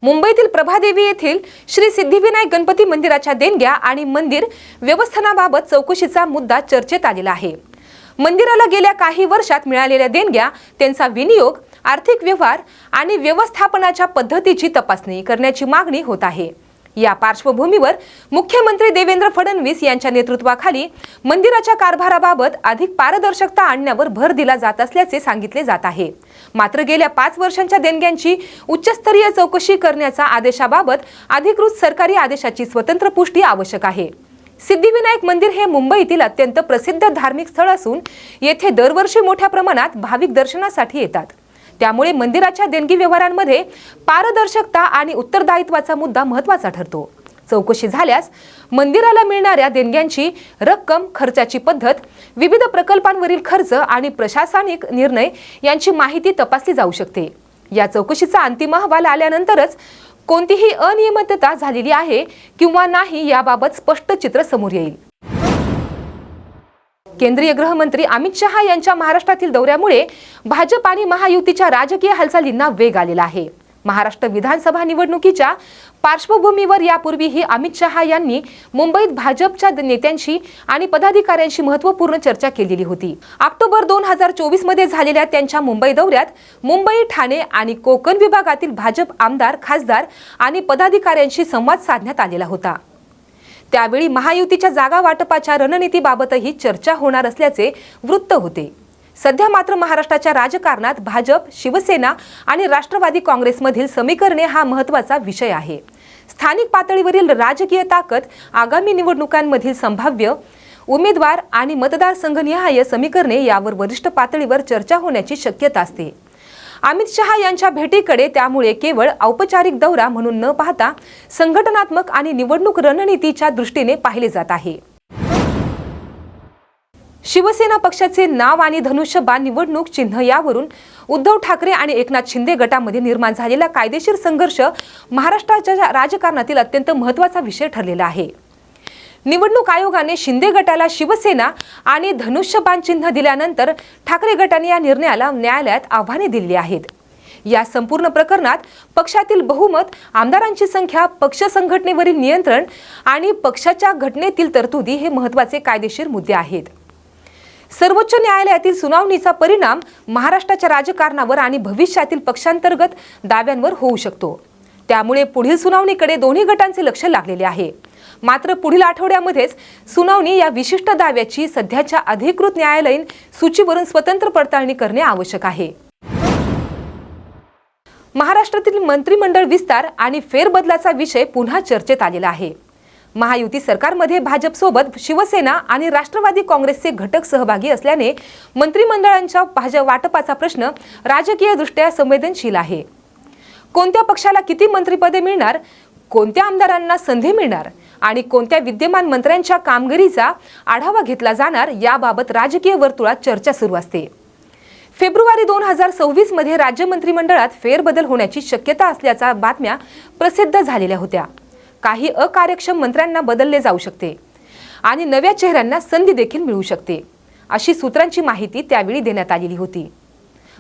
मुंबईतील प्रभादेवी येथील श्री सिद्धिविनायक गणपती मंदिराच्या देणग्या आणि मंदिर व्यवस्थापनाबाबत चौकशीचा मुद्दा चर्चेत आलेला आहे। मंदिराला गेल्या काही वर्षात मिळालेल्या देणग्या, त्यांचा विनियोग, आर्थिक व्यवहार आणि व्यवस्थापनाच्या पद्धतीची तपासणी करण्याची मागणी होत आहे। या पार्श्वभूमीवर मुख्यमंत्री देवेंद्र फडणवीस यांच्या नेतृत्वाखाली मंदिराच्या कारभाराबाबत अधिक पारदर्शकता आणण्यावर भर दिला जात असल्याचे सांगितले जात आहे। मात्र गेल्या 5 वर्षांच्या देणग्यांची उच्चस्तरीय चौकशी करण्याच्या आदेशाबाबत अधिकृत सरकारी आदेशाची स्वतंत्र पुष्टी आवश्यक आहे। सिद्धिविनायक मंदिर हे मुंबईतील अत्यंत प्रसिद्ध धार्मिक स्थळ असून येथे दरवर्षी मोठ्या प्रमाणात भाविक दर्शनासाठी येतात। त्यामुळे मंदिराच्या देणगी व्यवहारांमध्ये पारदर्शकता आणि उत्तरदायित्वाचा मुद्दा महत्त्वाचा ठरतो। चौकशी झाल्यास मंदिराला मिळणाऱ्या देणग्यांची रक्कम, खर्चाची पद्धत, विविध प्रकल्पांवरील खर्च आणि प्रशासनिक निर्णय यांची माहिती तपासली जाऊ शकते। या चौकशीचा अंतिम अहवाल आल्यानंतरच कोणतीही अनियमितता झालेली आहे किंवा नाही याबाबत स्पष्ट चित्र समोर येईल। केंद्रीय गृहमंत्री अमित शहा यांच्या महाराष्ट्रातील दौऱ्यामुळे भाजप आणि महायुतीच्या राजकीय हालचालींना वेग आलेला आहे। महाराष्ट्र विधानसभा निवडणुकीच्या पार्श्वभूमीवर यापूर्वीही अमित शहा यांनी मुंबईत भाजपच्या नेत्यांशी आणि पदाधिकाऱ्यांशी महत्त्वपूर्ण चर्चा केलेली होती। ऑक्टोबर 2024 मध्ये झालेल्या त्यांच्या मुंबई दौऱ्यात मुंबई, ठाणे आणि कोकण विभागातील भाजप आमदार, खासदार आणि पदाधिकाऱ्यांशी संवाद साधण्यात आलेला होता। त्यावेळी महायुतीच्या जागा वाटपाच्या रणनीतीबाबतही चर्चा होणार असल्याचे वृत्त होते। सध्या मात्र महाराष्ट्राच्या राजकारणात भाजप, शिवसेना आणि राष्ट्रवादी काँग्रेसमधील समीकरणे हा महत्त्वाचा विषय आहे। स्थानिक पातळीवरील राजकीय ताकद, आगामी निवडणुकांमधील संभाव्य उमेदवार आणि मतदारसंघनिहाय समीकरणे यावर वरिष्ठ पातळीवर चर्चा होण्याची शक्यता असते। अमित शहा यांच्या भेटीकडे त्यामुळे केवळ औपचारिक दौरा म्हणून न पाहता संघटनात्मक आणि निवडणूक रणनीतीच्या दृष्टीने पाहिले जात आहे। शिवसेना पक्षाचे नाव आणि धनुष्यबाण निवडणूक चिन्ह यावरून उद्धव ठाकरे आणि एकनाथ शिंदे गटामध्ये निर्माण झालेला कायदेशीर संघर्ष महाराष्ट्राच्या राजकारणातील अत्यंत महत्त्वाचा विषय ठरलेला आहे। निवडणूक आयोगाने शिंदे गटाला शिवसेना आणि धनुष्यबाण चिन्ह दिल्यानंतर ठाकरे गटाने या निर्णयाला न्यायालयात आव्हाने दिली आहेत। या संपूर्ण प्रकरणात पक्षातील बहुमत, आमदारांची संख्या, पक्ष संघटनेवरील नियंत्रण आणि पक्षाच्या घटनेतील तरतुदी हे महत्त्वाचे कायदेशीर मुद्दे आहेत। सर्वोच्च न्यायालयातील सुनावणीचा परिणाम महाराष्ट्राच्या राजकारणावर आणि भविष्यातील पक्षांतर्गत दाव्यांवर होऊ शकतो। त्यामुळे पुढील सुनावणीकडे दोन्ही गटांचे लक्ष लागलेले आहे। मात्र पुढील आठवड्यामध्येच सुनावणी या विशिष्ट दाव्याची सध्याच्या अधिकृत न्यायालयीन सूचीवरून स्वतंत्र पडताळणी करणे आवश्यक आहे। महाराष्ट्रातील मंत्रिमंडळ विस्तार आणि फेरबदलाचा विषय पुन्हा चर्चेत आलेला आहे। महायुती सरकारमध्ये भाजपसोबत शिवसेना आणि राष्ट्रवादी काँग्रेसचे घटक सहभागी असल्याने मंत्रिमंडळांच्या वाटपाचा प्रश्न राजकीयदृष्ट्या संवेदनशील आहे। कोणत्या पक्षाला किती मंत्रिपदे मिळणार, कोणत्या आमदारांना संधी मिळणार आणि कोणत्या विद्यमान मंत्र्यांच्या कामगिरीचा आढावा घेतला जाणार याबाबत राजकीय वर्तुळात चर्चा सुरू असते। फेब्रुवारी 2026 मध्ये राज्य मंत्रिमंडळात फेरबदल होण्याची शक्यता असल्याच्या बातम्या प्रसिद्ध झालेल्या होत्या। काही अकार्यक्षम मंत्र्यांना बदलले जाऊ शकते आणि नव्या चेहऱ्यांना संधी देखील मिळू शकते, अशी सूत्रांची माहिती त्यावेळी देण्यात आलेली होती।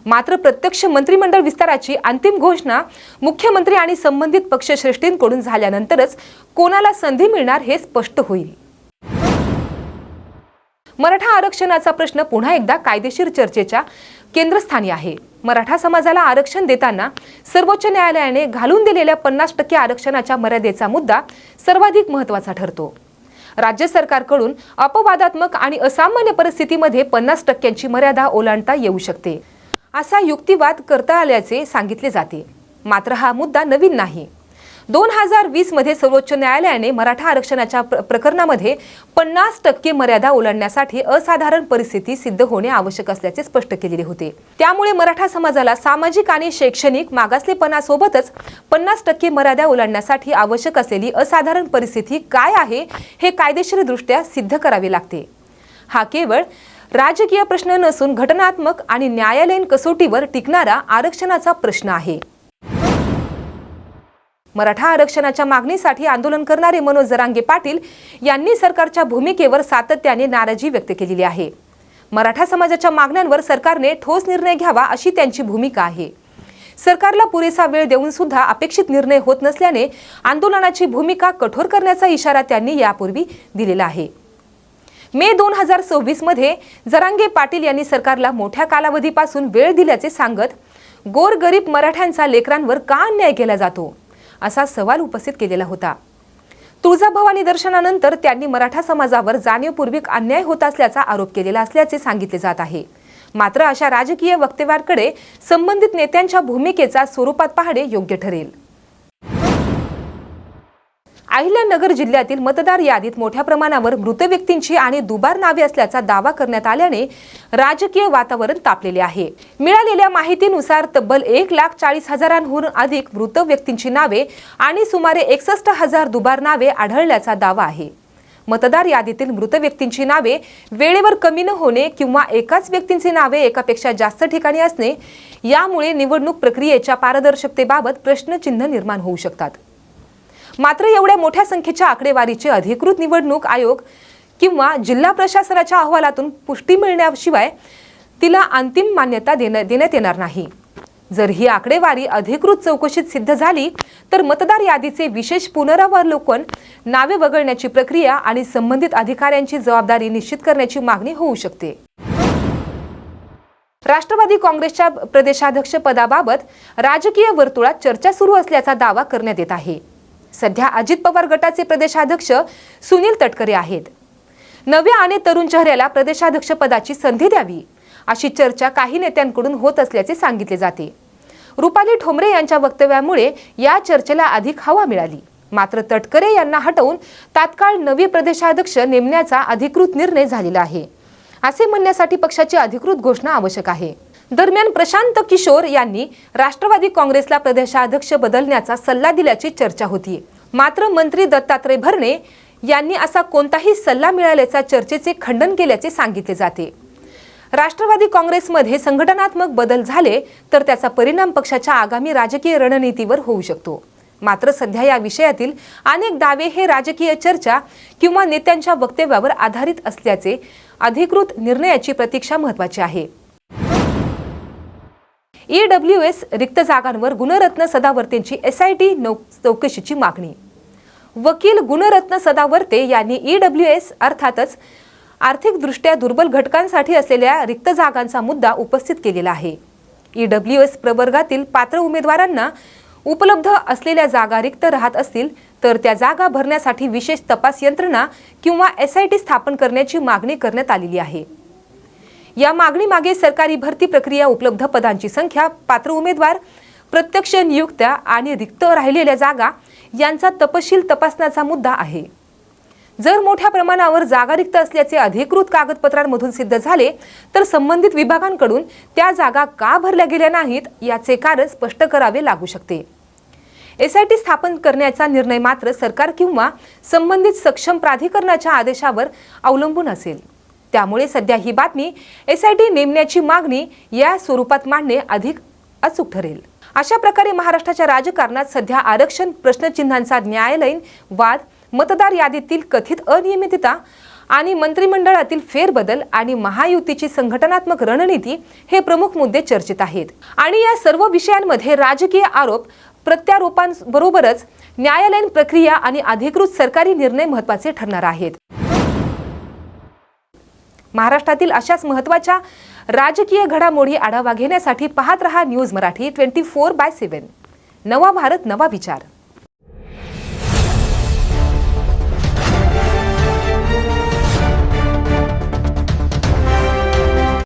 मात्र प्रत्यक्ष मंत्रिमंडळ विस्ताराची अंतिम घोषणा मुख्यमंत्री आणि संबंधित पक्षश्रेष्ठींकडून झाल्यानंतरच कोणाला संधी मिळणार हे स्पष्ट होईल। मराठा आरक्षणाचा प्रश्न पुन्हा एकदा कायदेशीर चर्चेच्या केंद्रस्थानी आहे। मराठा समाजाला आरक्षण देताना सर्वोच्च न्यायालयाने घालून दिलेल्या 50% आरक्षणाच्या मर्यादेचा मुद्दा सर्वाधिक महत्त्वाचा ठरतो। राज्य सरकारकडून अपवादात्मक आणि असामान्य परिस्थितीमध्ये 50%ची मर्यादा ओलांडता येऊ शकते, असा युक्तिवाद करता आल्याचे सांगितले जाते। मात्र हा मुद्दा नवीन नाही। 2020 मध्ये सर्वोच्च न्यायालयाने मराठा आरक्षणाच्या प्रकरणामध्ये 50% मर्यादा ओलांडण्यासाठी असाधारण परिस्थिती सिद्ध होणे आवश्यक असल्याचे स्पष्ट केलेले होते। त्यामुळे मराठा समाजाला सामाजिक आणि शैक्षणिक मागासलेपणासोबतच 50% मर्यादा ओलांडण्यासाठी आवश्यक असलेली असाधारण परिस्थिती काय आहे हे कायदेशीरदृष्ट्या सिद्ध करावे लागते। हा केवळ राजकीय प्रश्न नसून घटनात्मक आणि न्यायालयीन कसोटीवर टिकणारा आरक्षणाचा प्रश्न आहे। मराठा आरक्षणाच्या मागणीसाठी आंदोलन करणारे मनोज जरांगे पाटील यांनी सरकारच्या भूमिकेवर सातत्याने नाराजी व्यक्त केलेली आहे। मराठा समाजाच्या मागण्यांवर सरकारने ठोस निर्णय घ्यावा अशी त्यांची भूमिका आहे। सरकारला पुरेसा वेळ देऊन सुद्धा अपेक्षित निर्णय होत नसल्याने आंदोलनाची भूमिका कठोर करण्याचा इशारा त्यांनी यापूर्वी दिलेला आहे। मे 2026 मध्ये जरांगे पाटील यांनी सरकारला मोठ्या कालावधीपासून वेळ दिल्याचे सांगत गोरगरीब मराठ्यांचा लेकरांवर का अन्याय केला जातो असा सवाल उपस्थित केलेला होता। तुळजाभवानी दर्शनानंतर त्यांनी मराठा समाजावर जाणीवपूर्वक अन्याय होत असल्याचा आरोप केलेला असल्याचे सांगितले जात आहे। मात्र अशा राजकीय वक्तव्यांकडे संबंधित नेत्यांच्या भूमिकेचा स्वरूपात पाहणे योग्य ठरेल। अहिल्यानगर जिल्ह्यातील मतदार यादीत मोठ्या प्रमाणावर मृत व्यक्तींची आणि दुबार नावे असल्याचा दावा करण्यात आल्याने राजकीय वातावरण तापलेले आहे। मिळालेल्या माहितीनुसार तब्बल 1,40,000हून अधिक मृत व्यक्तींची नावे आणि सुमारे 61,000 दुबार नावे आढळल्याचा दावा आहे। मतदार यादीतील मृत व्यक्तींची नावे वेळेवर कमी न होणे किंवा एकाच व्यक्तींची नावे एकापेक्षा जास्त ठिकाणी असणे यामुळे निवडणूक प्रक्रियेच्या पारदर्शकतेबाबत प्रश्नचिन्ह निर्माण होऊ शकतात। मात्र एवढ्या मोठ्या संख्येच्या आकडेवारीचे अधिकृत निवडणूक आयोग किंवा जिल्हा प्रशासनाच्या अहवालातून पुष्टी मिळण्याशिवाय तिला अंतिम मान्यता देण्यात येणार नाही। जर ही आकडेवारी अधिकृत चौकशीत सिद्ध झाली तर मतदार यादीचे विशेष पुनरावलोकन, नावे वगळण्याची प्रक्रिया आणि संबंधित अधिकाऱ्यांची जबाबदारी निश्चित करण्याची मागणी होऊ शकते। राष्ट्रवादी काँग्रेसच्या प्रदेशाध्यक्ष पदाबाबत राजकीय वर्तुळात चर्चा सुरू असल्याचा दावा करण्यात येत आहे। सध्या अजित पवार गटाचे प्रदेशाध्यक्ष सुनील तटकरे आहेत। नव्या आणि तरुण चेहऱ्याला प्रदेशाध्यक्ष पदाची संधी द्यावी अशी चर्चा काही नेत्यांकडून होत असल्याचे सांगितले जाते। रुपाली ठोंबरे यांच्या वक्तव्यामुळे या चर्चेला अधिक हवा मिळाली। मात्र तटकरे यांना हटवून तात्काळ नवे प्रदेशाध्यक्ष नेमण्याचा अधिकृत निर्णय झालेला आहे असे म्हणण्यासाठी पक्षाची अधिकृत घोषणा आवश्यक आहे। दरम्यान प्रशांत किशोर यांनी राष्ट्रवादी काँग्रेसला प्रदेशाध्यक्ष बदलण्याचा सल्ला दिल्याची चर्चा होती। मात्र मंत्री दत्तात्रय भरणे यांनी असा कोणताही सल्ला मिळाल्याचा चर्चेचे खंडन केल्याचे सांगितले जाते। राष्ट्रवादी काँग्रेसमध्ये संघटनात्मक बदल झाले तर त्याचा परिणाम पक्षाच्या आगामी राजकीय रणनीतीवर होऊ शकतो। मात्र सध्या या विषयातील अनेक दावे हे राजकीय चर्चा किंवा नेत्यांच्या वक्तव्यावर आधारित असल्याचे अधिकृत निर्णयाची प्रतीक्षा महत्त्वाची आहे। EWS रिक्त जागांवर गुणरत्न सदावर्तेंची SIT चौकशीची मागणी। वकील गुणरत्न सदावर्ते यांनी EWS अर्थातच आर्थिकदृष्ट्या दुर्बल घटकांसाठी असलेल्या रिक्त जागांचा मुद्दा उपस्थित केलेला आहे। EWS प्रवर्गातील पात्र उमेदवारांना उपलब्ध असलेल्या जागा रिक्त राहत असतील तर त्या जागा भरण्यासाठी विशेष तपास यंत्रणा किंवा SIT स्थापन करण्याची मागणी करण्यात आलेली आहे। या मागणीमागे सरकारी भरती प्रक्रिया, उपलब्ध पदांची संख्या, पात्र उमेदवार, प्रत्यक्ष नियुक्त्या आणि रिक्त राहिलेल्या जागा यांचा तपशील तपासण्याचा मुद्दा आहे। जर मोठ्या प्रमाणावर जागा रिक्त असल्याचे अधिकृत कागदपत्रांमधून सिद्ध झाले तर संबंधित विभागांकडून त्या जागा का भरल्या गेल्या नाहीत याचे कारण स्पष्ट करावे लागू शकते। SIT स्थापन करण्याचा निर्णय मात्र सरकार किंवा संबंधित सक्षम प्राधिकरणाच्या आदेशावर अवलंबून असेल। त्यामुळे सध्या ही बातमी SIT नेमण्याची मागणी या स्वरूपात मांडणे अधिक अचूक ठरेल। अशा प्रकारे महाराष्ट्राच्या राजकारणात सध्या आरक्षण प्रश्नचिन्हांचा न्यायालयीन वाद, मतदार यादीतील कथित अनियमितता आणि मंत्रिमंडळातील फेरबदल आणि महायुतीची संघटनात्मक रणनीती हे प्रमुख मुद्दे चर्चेत आहेत। आणि या सर्व विषयांमध्ये राजकीय आरोप प्रत्यारोपांबरोबरच न्यायालयीन प्रक्रिया आणि अधिकृत सरकारी निर्णय महत्त्वाचे ठरणार आहेत। महाराष्ट्रातील अशाच महत्त्वाच्या राजकीय घडामोडी आढावा घेण्यासाठी पाहत रहा न्यूज मराठी 24/7। नवा भारत, नवा विचार।